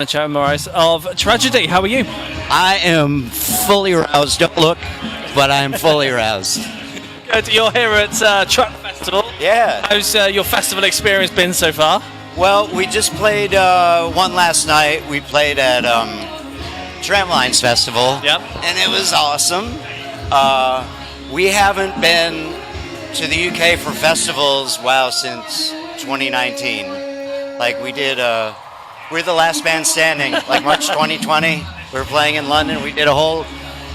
Joe Morris of Tragedy. How are you? I am fully roused. Don't look, but I am fully roused. Good. You're here at Truck Festival. Yeah. How's your festival experience been so far? Well, we just played one last night. We played at Tramlines Festival. Yep. And it was awesome. We haven't been to the UK for festivals, since 2019. Like we did. We're the last band standing. Like March 2020, we were playing in London. We did a whole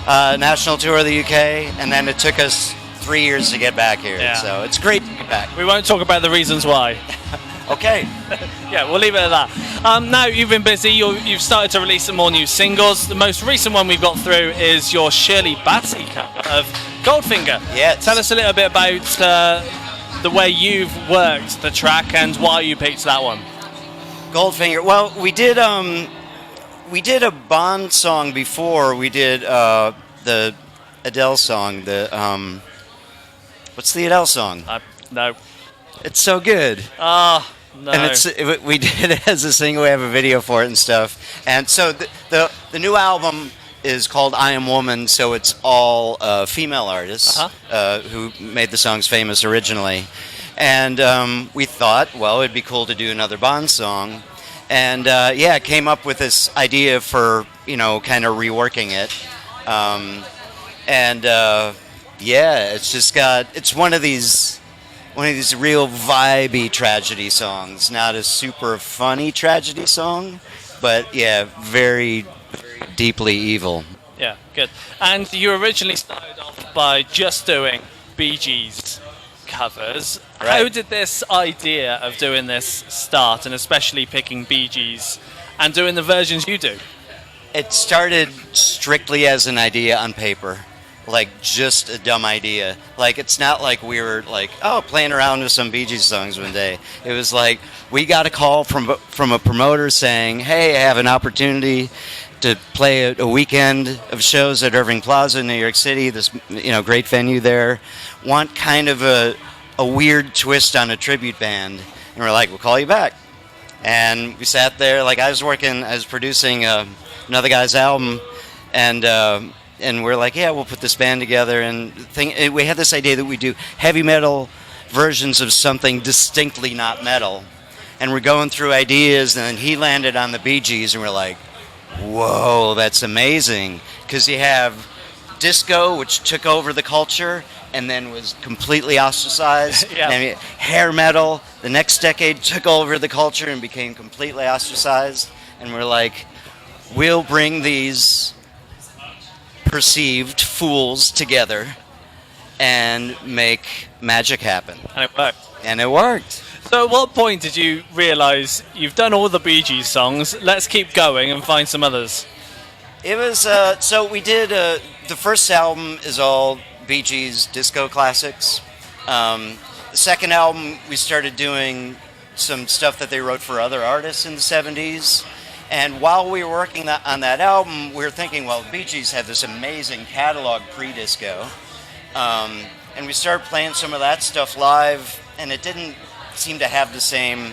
national tour of the UK, and then it took us 3 years to get back here. Yeah. So it's great to get back. We won't talk about the reasons why. Okay. Yeah, we'll leave it at that. Now you've been busy. You've started to release some more new singles. The most recent one we've got through is your Shirley Bassey cover of Goldfinger. Yeah. Tell us a little bit about the way you've worked the track and why you picked that one. Goldfinger. Well, we did a Bond song before. We did the Adele song. What's the Adele song? No. It's so good. No. And we did it as a single. We have a video for it and stuff. And so the new album is called I Am Woman. So it's all female artists who made the songs famous originally. And we thought, well, it'd be cool to do another Bond song. And came up with this idea for, kind of reworking it. It's one of these real vibey tragedy songs. Not a super funny tragedy song, but very, very deeply evil. Yeah, good. And you originally started off by just doing Bee Gees covers. Right. How did this idea of doing this start, and especially picking Bee Gees and doing the versions you do? It started strictly as an idea on paper, like just a dumb idea. Like it's not like we were like, playing around with some Bee Gees songs one day. It was like we got a call from a promoter saying, "Hey, I have an opportunity to play a weekend of shows at Irving Plaza in New York City. This great venue there. Want kind of a weird twist on a tribute band." And we're like, "We'll call you back." And we sat there. Like I was producing another guy's album, and we're like, "Yeah, we'll put this band together." And we had this idea that we do heavy metal versions of something distinctly not metal. And we're going through ideas, and then he landed on the Bee Gees, and we're like, whoa, that's amazing. Because you have disco, which took over the culture and then was completely ostracized. Yeah. And hair metal, the next decade, took over the culture and became completely ostracized. And we're like, we'll bring these perceived fools together and make magic happen. And it worked. And it worked. So at what point did you realise you've done all the Bee Gees songs, let's keep going and find some others? It was, so we did, the first album is all Bee Gees disco classics. The second album, we started doing some stuff that they wrote for other artists in the 70s. And while we were working on that album, we were thinking, well, Bee Gees had this amazing catalog pre-disco. And we started playing some of that stuff live, and it didn't seem to have the same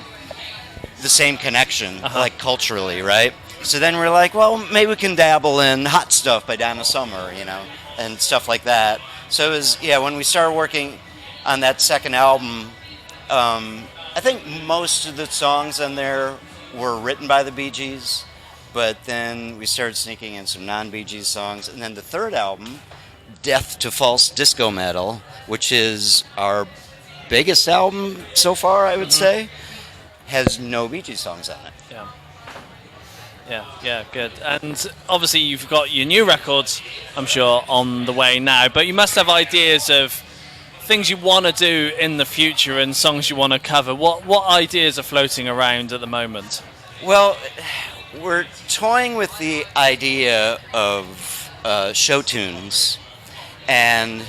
connection, like culturally, right? So then we're like, well, maybe we can dabble in Hot Stuff by Donna Summer, and stuff like that. So it was, when we started working on that second album, I think most of the songs on there were written by the Bee Gees, but then we started sneaking in some non-Bee Gees songs. And then the third album, Death to False Disco Metal, which is our biggest album so far, I would say, has no Bee Gees songs on it. Yeah, good. And obviously you've got your new records, I'm sure, on the way now, but you must have ideas of things you want to do in the future and songs you want to cover. What ideas are floating around at the moment? Well, we're toying with the idea of show tunes, and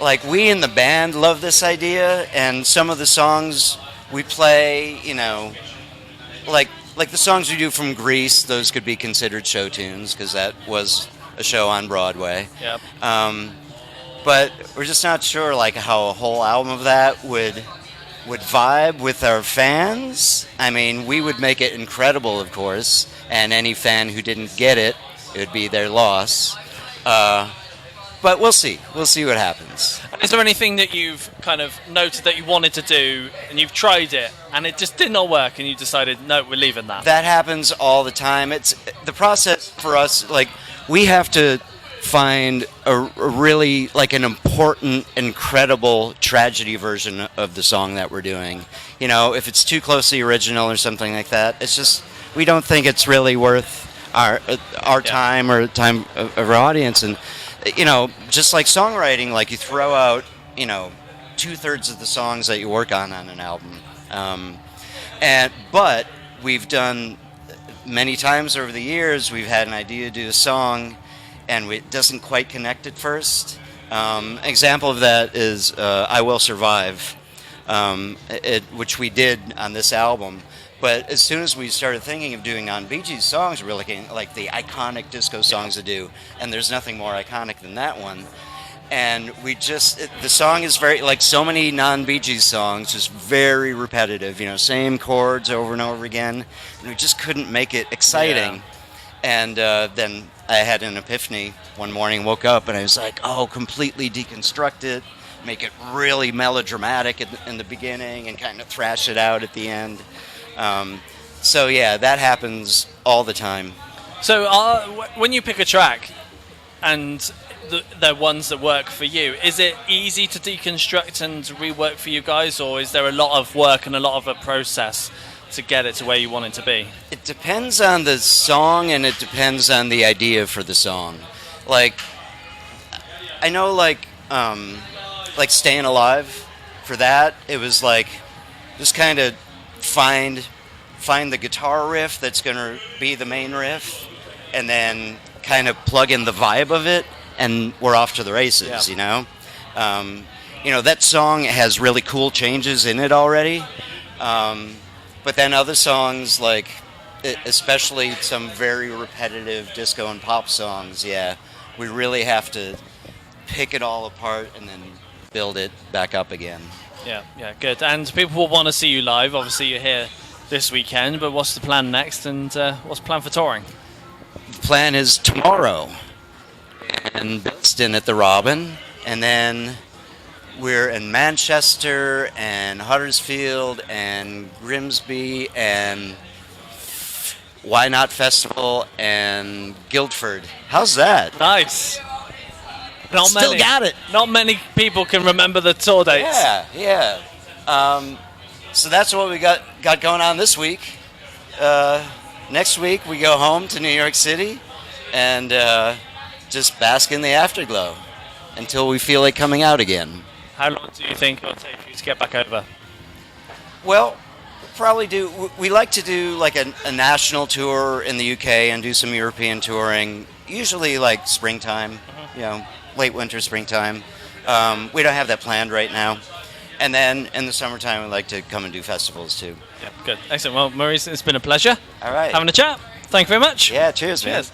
like we in the band love this idea, and some of the songs we play, like the songs we do from Grease, those could be considered show tunes because that was a show on Broadway. Yep. But we're just not sure like how a whole album of that would would vibe with our fans, I mean, we would make it incredible, of course. And any fan who didn't get it, it would be their loss. But we'll see. We'll see what happens. Is there anything that you've kind of noted that you wanted to do and you've tried it and it just did not work and you decided, no, we're leaving that? That happens all the time. It's the process for us. Like, we have to find a really, like, an important, incredible tragedy version of the song that we're doing. You know, if it's too close to the original or something like that, it's just, we don't think it's really worth our time or time of our audience. And you know, just like songwriting, like you throw out, you know, 2/3 of the songs that you work on an album. But we've done many times over the years, we've had an idea to do a song and it doesn't quite connect at first. Example of that is I Will Survive, which we did on this album. But as soon as we started thinking of doing on Bee Gees songs, we're looking like the iconic disco songs to do, and there's nothing more iconic than that one. And we just, the song is very, like so many non-Bee Gees songs, just very repetitive, you know, same chords over and over again, and we just couldn't make it exciting. Yeah. And then I had an epiphany one morning, woke up, and I was like, oh, completely deconstruct it, make it really melodramatic in the beginning, and kind of thrash it out at the end. So yeah, that happens all the time. So when you pick a track and the ones that work for you, is it easy to deconstruct and rework for you guys, or is there a lot of work and a lot of a process to get it to where you want it to be? It depends on the song, and it depends on the idea for the song. Like, I know, like Staying Alive, for that, it was like, just kind of find the guitar riff that's going to be the main riff, and then kind of plug in the vibe of it, and we're off to the races. You know, that song has really cool changes in it already, but then other songs, like especially some very repetitive disco and pop songs, we really have to pick it all apart and then build it back up again. Yeah, good. And people will want to see you live. Obviously, you're here this weekend, but what's the plan next, and what's the plan for touring? The plan is tomorrow in Boston at the Robin, and then we're in Manchester and Huddersfield and Grimsby and Why Not Festival and Guildford. How's that? Nice. Still got it. Not many people can remember the tour dates. Yeah. So that's what we got going on this week. Next week we go home to New York City and just bask in the afterglow until we feel like coming out again. How long do you think it'll take you to get back over? Well, probably do. We like to do like a national tour in the UK and do some European touring. Usually like springtime, late winter, springtime. We don't have that planned right now. And then in the summertime, we like to come and do festivals too. Yeah, good. Excellent. Well, Maurice, it's been a pleasure. All right. Having a chat. Thank you very much. Yeah, cheers, man. Cheers.